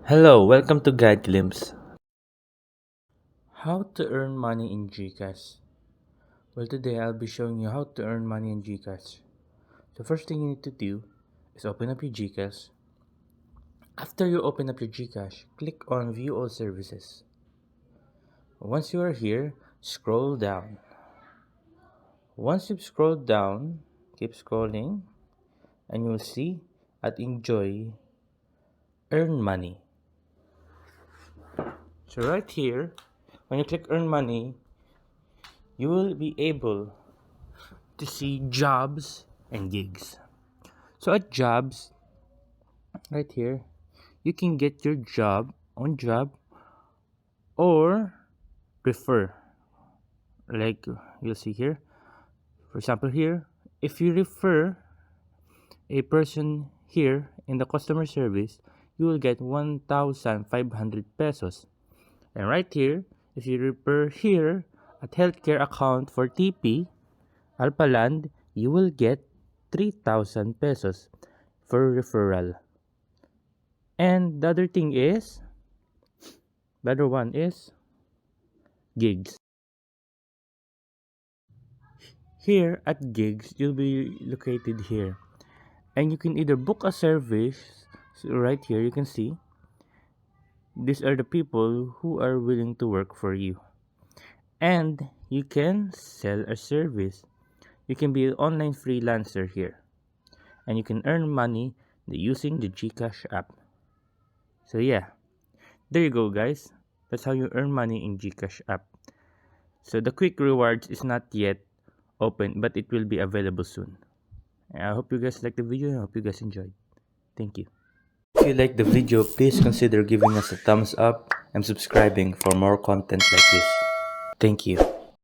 Hello, welcome to Guide Glimpse. How to earn money in GCash. Well, today I'll be showing you how to earn money in GCash. The first thing you need to do is open up your GCash. After you open up your GCash, click on View All Services. Once you are here, scroll down. Once you've scrolled down, keep scrolling, and you'll see at Enjoy Earn Money. So right here, when you click Earn Money, you will be able to see jobs and gigs. So at jobs, right here, you can get your job on job or refer. Like you'll see here. For example, here, if you refer a person here in the customer service, you will get 1,500 pesos. And right here, if you refer here at healthcare account for TP, Alpaland, you will get 3,000 pesos for referral. And the other one is gigs. Here at gigs, you'll be located here. And you can either book a service, so right here you can see, these are the people who are willing to work for you. And you can sell a service. You can be an online freelancer here. And you can earn money using the GCash app. So yeah, there you go guys. That's how you earn money in GCash app. So the quick rewards is not yet open, but it will be available soon. I hope you guys like the video and I hope you guys enjoyed. Thank you. If you like the video, please consider giving us a thumbs up and subscribing for more content like this. Thank you.